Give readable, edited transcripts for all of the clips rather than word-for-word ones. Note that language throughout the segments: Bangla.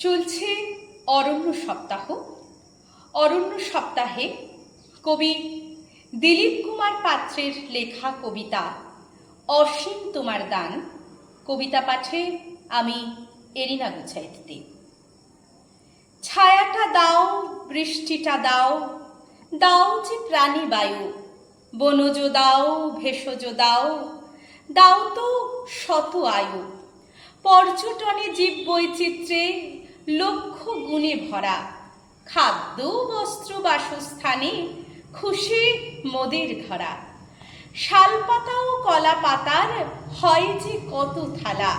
চলছে অরণ্য সপ্তাহ। অরণ্য সপ্তাহে কবি দিলীপ কুমার পাত্রের লেখা কবিতা অসীম তোমার দান কবিতা পাঠে আমি এরিনা গুছাইতে। ছায়াটা দাও, বৃষ্টিটা দাও, দাও যে প্রাণী বায়ু, বনজ দাও, ভেষজ দাও, দাও তো শত আয়ু। পর্যটনে জীব বৈচিত্র্যে লক্ষ গুণে ভরা, খাদ্য বস্ত্র বাসস্থানে খুশি মোদের ধরা। শালপাতা ও কলা পাতার হয় যে কত থালা,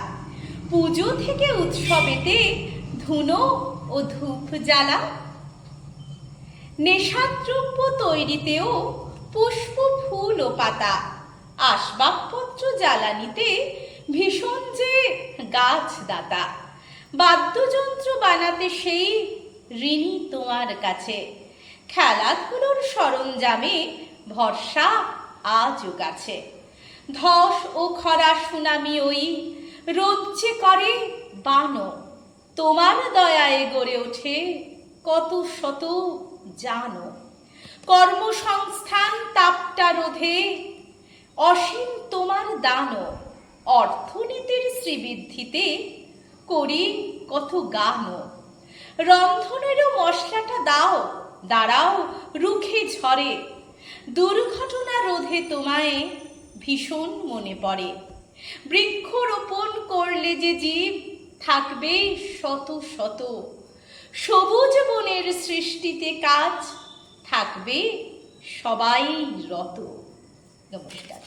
পুজো থেকে উৎসবেতে ধুনো ও ধূপ জ্বালা। নেশাদ্রব্য তৈরিতেও পুষ্প ফুল ও পাতা, আসবাবপত্র জ্বালানিতে ভীষণ যে গাছ দাতা। বাদ্যযন্ত্র বানাতে সেই ঋণী তোমার কাছে, খেলাধুলোর সরঞ্জামে ভরসা আজও গাছে। ধস ও খরা সুনামি ওই রোজ্জে করে বানো, তোমার দয়ায় গড়ে ওঠে কত শত জানো। কর্মসংস্থান তাপটা রোধে অসীম তোমার দানও, অর্থনীতির শ্রীবৃদ্ধিতে করি কত গানও। রন্ধনেরও মশলাটা দাও, দাঁড়াও রুখে ঝরে, দুর্ঘটনা রোধে তোমায় ভীষণ মনে পড়ে। বৃক্ষরোপণ করলে যে জীব থাকবে শত শত, সবুজ বনের সৃষ্টিতে কাজ থাকবে সবাই রত। নমস্কার।